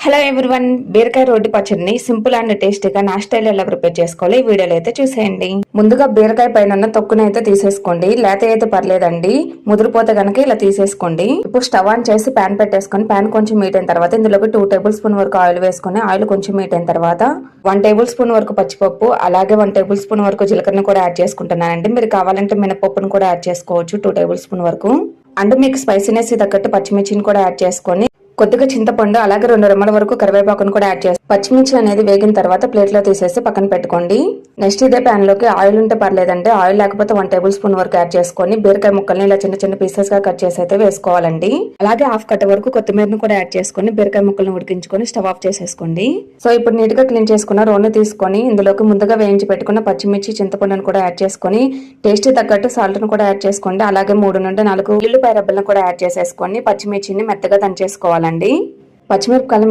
Hello everyone, బీరకాయ road పచ్చడిని simple and టేస్టీగా నా స్టైల్ ఎలా ప్రిపేర్ చేసుకోవాలి ఈ వీడియోలో అయితే చూసేయండి. ముందుగా బీరకాయ పైన ఉన్న తొక్కుని అయితే తీసేసుకోండి. లేత అయితే పర్లేదండి, ముదిరిపోతే గనక ఇలా తీసేసుకోండి. ఇప్పుడు స్టవ్ ఆన్ చేసి ప్యాన్ పెట్టేసుకొని ప్యాన్ కొంచెం హీట్ అయిన తర్వాత ఇందులోకి 2 టేబుల్ స్పూన్ వరకు ఆయిల్ వేసుకొని ఆయిల్ కొంచెం హీట్ అయిన తర్వాత 1 టేబుల్ స్పూన్ వరకు పచ్చిపప్పు, అలాగే 1 టేబుల్ స్పూన్ వరకు జీలకర్రను కూడా యాడ్ చేసుకుంటున్నానండి. మీరు కావాలంటే మినపప్పును కూడా యాడ్ చేసుకోవచ్చు 2 టేబుల్ స్పూన్ వరకు. అండ్ మీకు స్పైసీనెస్ తగ్గట్టు పచ్చిమిర్చిని కూడా యాడ్ చేసుకొని కొద్దిగా చింతపండు, అలాగే 2 రెమ్మల వరకు కరివేపాకును కూడా యాడ్ చేసి పచ్చిమిర్చి అనేది వేగిన తర్వాత ప్లేట్ లో తీసేసి పక్కన పెట్టుకోండి. నెక్స్ట్ ఇదే ప్యాన్ లోకి ఆయిల్ ఉంటే పర్లేదండి, ఆయిల్ లేకపోతే 1 టేబుల్ స్పూన్ వరకు యాడ్ చేసుకొని బీరకాయ ముక్కల్ని ఇలా చిన్న చిన్న పీసెస్ గా కట్ చేసి అయితే వేసుకోవాలండి. అలాగే హాఫ్ కట్ట వరకు కొత్తిమీరను కూడా యాడ్ చేసుకొని బీరకాయ ముక్కలను ఉడికించుకొని స్టవ్ ఆఫ్ చేసేసుకోండి. సో ఇప్పుడు నీట్ గా క్లీన్ చేసుకున్న రోడ్ని తీసుకొని ఇందులోకి ముందుగా వేయించి పెట్టుకున్న పచ్చిమిర్చి, చింతపండును కూడా యాడ్ చేసుకొని టేస్ట్ తగ్గట్టు సాల్ట్ ను కూడా యాడ్ చేసుకోండి. అలాగే 3 నుండి 4 ఉల్లిపాయ రెబ్బలను కూడా యాడ్ చేసేసుకొని పచ్చిమిర్చిని మెత్తగా దంచేసుకోవాలండి. పచ్చిమిరపకాయలు